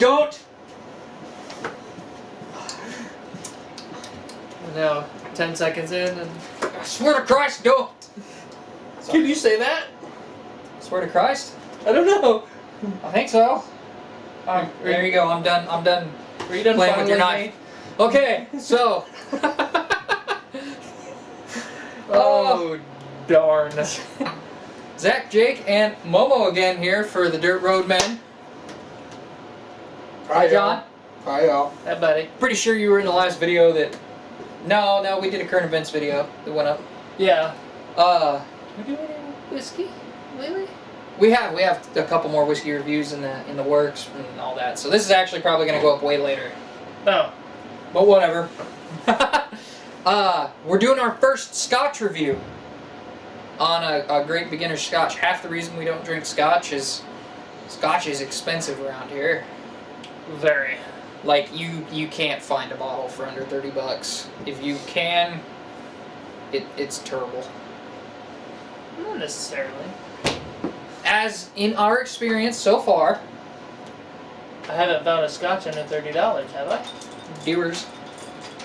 Don't! Now, 10 seconds in, and I swear to Christ, don't! can you say that? Swear to Christ? I don't know. I think so. There you go. I'm done. I'm done. Are you done playing with your fondling knife? Okay, so. Oh, darn. Zach, Jake, and Momo again here for the Dirt Road Men. Hi, John. Hi, y'all. Hey, buddy. Pretty sure you were in the last video that. No, we did a current events video that went up. Yeah. We doing any whiskey lately? We have a couple more whiskey reviews in the works and all that. So this is actually probably going to go up way later. Oh. But whatever. We're doing our first Scotch review on a great beginner Scotch. Half the reason we don't drink Scotch is Scotch is expensive around here. Very. Like you can't find a bottle for under $30. If you can, it's terrible. Not necessarily. As in our experience so far, I haven't found a Scotch under $30, have I? Dewar's.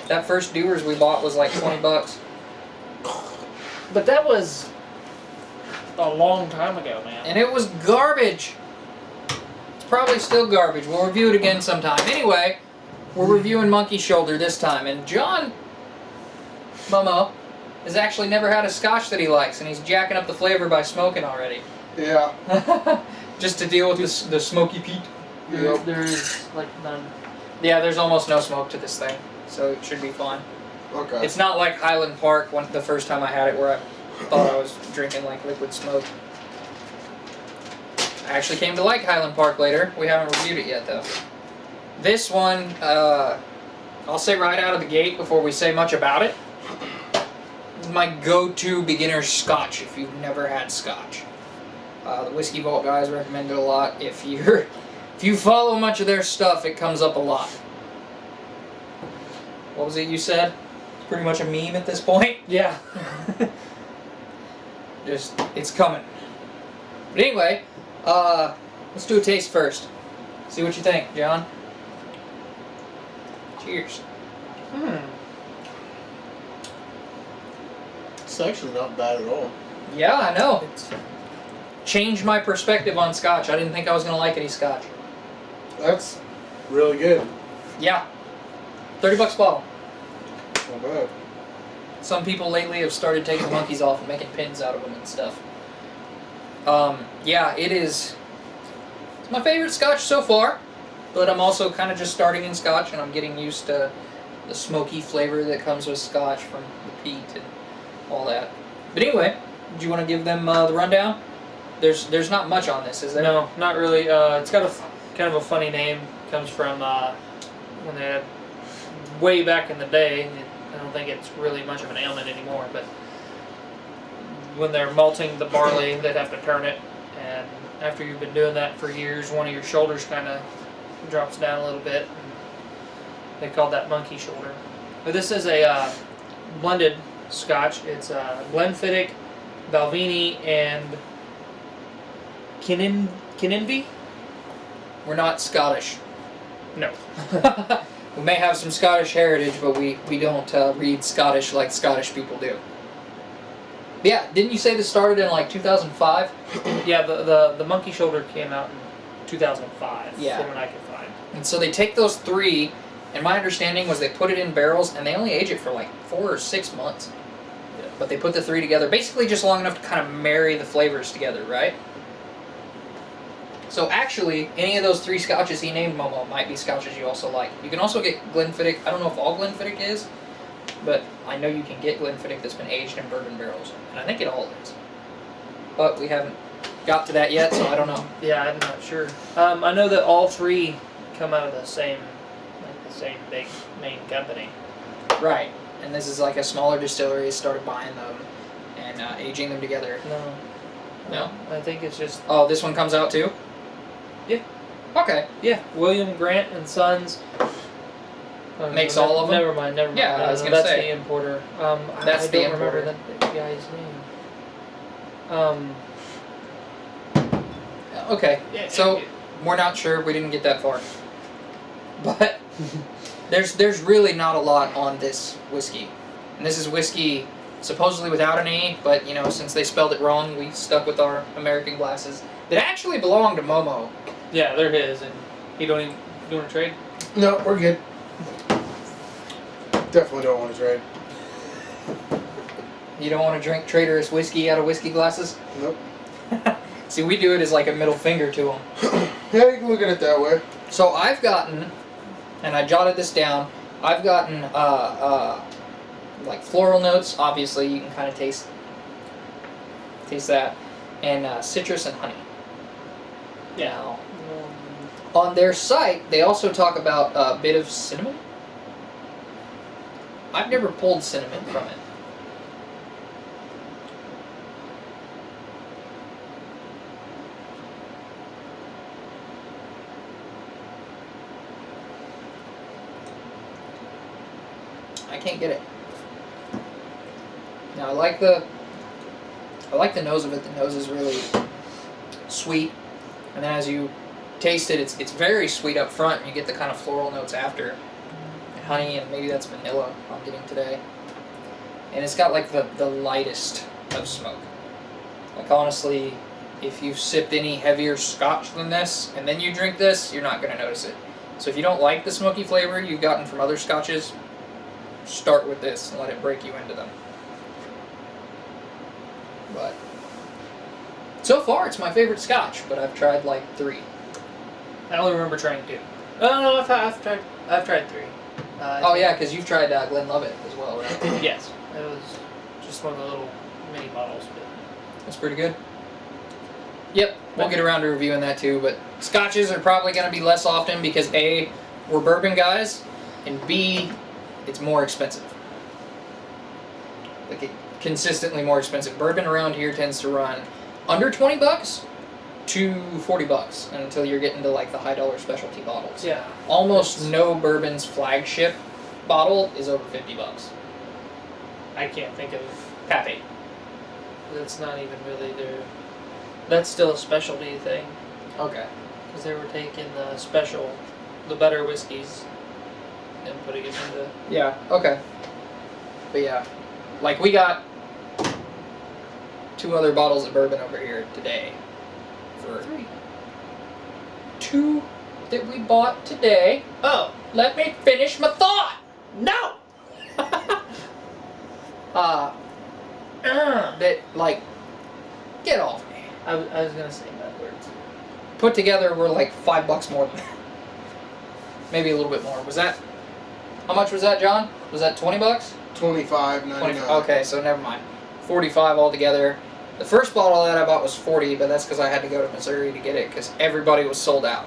That first Dewar's we bought was like $20. But that was a long time ago, man. And it was garbage. It's probably still garbage. We'll review it again sometime. Anyway, we're reviewing Monkey Shoulder this time. And John, Momo, has actually never had a Scotch that he likes. And he's jacking up the flavor by smoking already. Yeah. Just to deal with the smoky peat. Yep. There is, like, none. Yeah, there's almost no smoke to this thing. So it should be fine. Okay. It's not like Highland Park the first time I had it where I thought I was drinking like liquid smoke. I actually came to like Highland Park later. We haven't reviewed it yet though. This one, I'll say right out of the gate before we say much about it, this is my go-to beginner's Scotch if you've never had Scotch. The Whiskey Vault guys recommend it a lot. If you follow much of their stuff, it comes up a lot. What was it you said? It's pretty much a meme at this point. Yeah. Just, it's coming. But anyway, let's do a taste first. See what you think, John. Cheers. It's actually not bad at all. Yeah, I know. It's Changed my perspective on Scotch. I didn't think I was going to like any Scotch. That's really good. Yeah. $30 a bottle. Not bad. Some people lately have started taking the monkeys off and making pins out of them and stuff. Yeah, it is. It's my favorite Scotch so far, but I'm also kind of just starting in Scotch and I'm getting used to the smoky flavor that comes with Scotch from the peat and all that. But anyway, do you want to give them the rundown? There's not much on this, is there? No, not really. It's got a kind of a funny name. Comes from when they had way back in the day. I don't think it's really much of an ailment anymore, but when they're malting the barley, they'd have to turn it, and after you've been doing that for years, one of your shoulders kind of drops down a little bit. And they called that monkey shoulder. But this is a blended Scotch. It's Glenfiddich, Balvenie, and Kinninvie? We're not Scottish. No. We may have some Scottish heritage, but we don't read Scottish like Scottish people do. But yeah, didn't you say this started in like 2005? Yeah, the monkey shoulder came out in 2005, Yeah. from what I could find. And so they take those three, and my understanding was they put it in barrels, and they only age it for like 4 or 6 months. Yeah. But they put the three together, basically just long enough to kind of marry the flavors together, right? So actually, any of those three Scotches he named, Momo, might be Scotches you also like. You can also get Glenfiddich. I don't know if all Glenfiddich is, but I know you can get Glenfiddich that's been aged in bourbon barrels, and I think it all is. But we haven't got to that yet, so I don't know. Yeah, I'm not sure. I know that all three come out of the same big main company. Right. And this is like a smaller distillery started buying them and aging them together. No? I think it's just... Oh, this one comes out too? Yeah. Okay. Yeah, William Grant and Sons. Makes all of them? Never mind. Yeah, I was gonna that's say. the importer. That's I the don't remember importer. that guy's name. Okay. Yeah, So, yeah. we're not sure. We didn't get that far. But there's really not a lot on this whiskey. And this is whiskey supposedly without an E, but you know, since they spelled it wrong, we stuck with our American glasses that actually belong to MoMo. Yeah, they're his, and you don't even you want to trade? No, we're good. Definitely don't want to trade. You don't want to drink traitorous whiskey out of whiskey glasses? Nope. See, we do it as like a middle finger to them. Yeah, you can look at it that way. So I've gotten, and I jotted this down, I've gotten like floral notes, obviously you can kind of taste that, and citrus and honey. Yeah. Now, on their site, they also talk about a bit of cinnamon. I've never pulled cinnamon from it. I can't get it. Now I like the nose of it. The nose is really sweet, and then as you taste it, it's very sweet up front, and you get the kind of floral notes after, and honey, and maybe that's vanilla I'm getting today. And it's got like the lightest of smoke. Like honestly, if you've sipped any heavier Scotch than this, and then you drink this, you're not gonna notice it. So if you don't like the smoky flavor you've gotten from other Scotches, start with this and let it break you into them. But so far, it's my favorite Scotch, but I've tried like 3. I only remember trying 2. Oh no, I've tried 3. Oh yeah, because you've tried Glenlivet as well, right? Yes, it was just one of the little mini bottles, but That's pretty good. Yep, we'll get around to reviewing that too, but Scotches are probably going to be less often because A, we're bourbon guys, and B, it's more expensive. Like consistently more expensive. Bourbon around here tends to run under $20 to $40 until you're getting to like the high dollar specialty bottles. yeah. Almost no bourbon's flagship bottle is over $50. I can't think of. Pappy. That's not even really their. That's still a specialty thing, Okay. because they were taking the better whiskeys, and putting it into. Yeah, okay. But yeah, like we got 2 other bottles of bourbon over here today. For 2 that we bought today. Oh Let me finish my thought! no! That, like, get off me. I was gonna say bad words. Put together, we're like $5 more than that. Maybe a little bit more. Was that, how much was that, John? Was that $20? $25.99. Okay, so never mind. 45 altogether. The first bottle that I bought was 40, but that's because I had to go to Missouri to get it because everybody was sold out.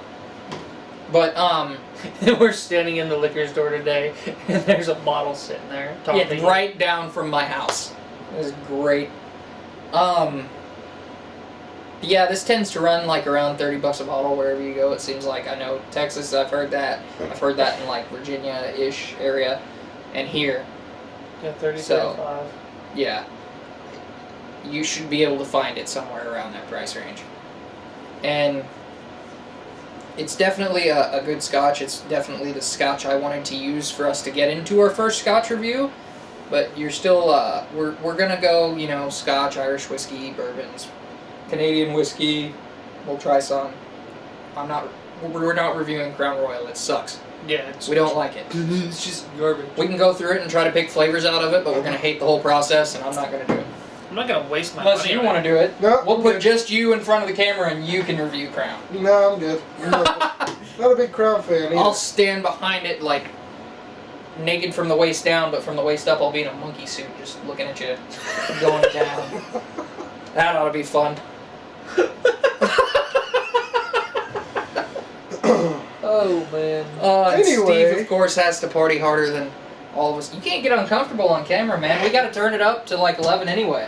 But We're standing in the liquor store today, and there's a bottle sitting there. yeah, right down from my house. It was great. Yeah, this tends to run like around $30 a bottle wherever you go. It seems like. I know Texas. I've heard that. I've heard that in like Virginia-ish area, and here. Yeah, 30, So- 35. Yeah. You should be able to find it somewhere around that price range. And it's definitely a good Scotch. It's definitely the Scotch I wanted to use for us to get into our first Scotch review. But you're still, we're gonna go, you know, Scotch, Irish whiskey, bourbons, Canadian whiskey. We'll try some. We're not reviewing Crown Royal. It sucks. Yeah, We don't like it. It's just garbage. We can go through it and try to pick flavors out of it, but we're gonna hate the whole process, and I'm not gonna do it. I'm not gonna waste my Unless money. you on want to do it. No, We'll I'm put good. just you in front of the camera and you can review Crown. No, I'm good. I'm not a big Crown fan either. I'll stand behind it like naked from the waist down, but from the waist up I'll be in a monkey suit just looking at you going down. That ought to be fun. Oh man. And Anyway. Steve, of course, has to party harder than all of us. You can't get uncomfortable on camera, man. We got to turn it up to like 11 anyway.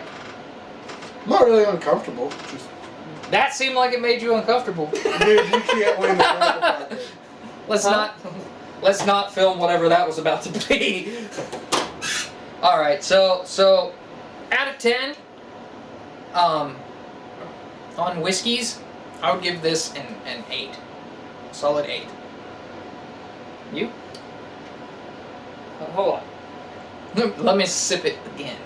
I'm not really uncomfortable. Just, That seemed like it made you uncomfortable. dude, you can't win the Crown. Let's not film whatever that was about to be. All right, so out of 10, on whiskeys, I would give this an 8, solid 8. You? Hold on. Let me sip it again.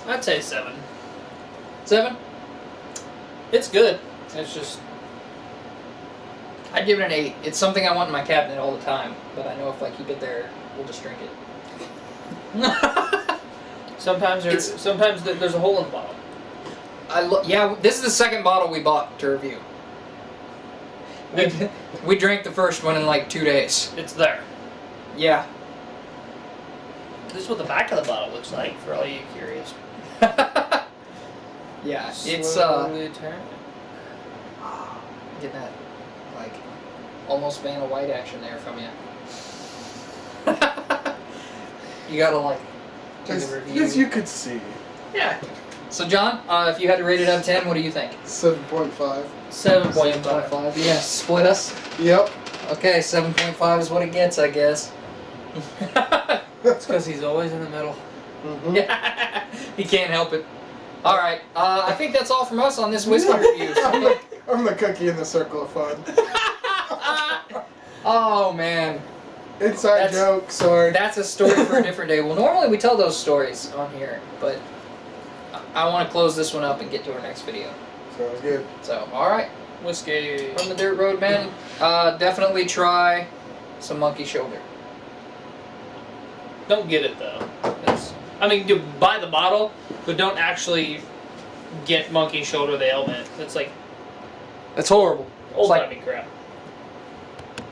I'd say 7. 7? It's good. It's just I'd give it an 8. It's something I want in my cabinet all the time, but I know if I keep it there, we'll just drink it. sometimes there's a hole in the bottle. Yeah, this is the second bottle we bought to review. We drank the first one in like 2 days. It's there. Yeah. This is what the back of the bottle looks like for all you curious. Yeah, it's Slowly turn. getting that like almost Vanna White action there from you. You gotta like do the review. As you could see. Yeah. So John, if you had to rate it out of 10, what do you think? 7.5. 7.5. Yeah, split us. Yep. Okay, 7.5 is what it gets, I guess. It's because he's always in the middle. Mm-hmm. Yeah, he can't help it. All right, I think that's all from us on this whiskey review. I'm the cookie in the circle of fun. Oh man, Inside joke, sorry. that's a story for a different day. Well, normally we tell those stories on here, but I want to close this one up and get to our next video. Sounds good. So, all right, Whiskey. from the Dirt Road Men, definitely try some Monkey Shoulder. Don't get it though. You buy the bottle, but don't actually get Monkey Shoulder the ailment. It's like It's horrible. old It's like timey crap.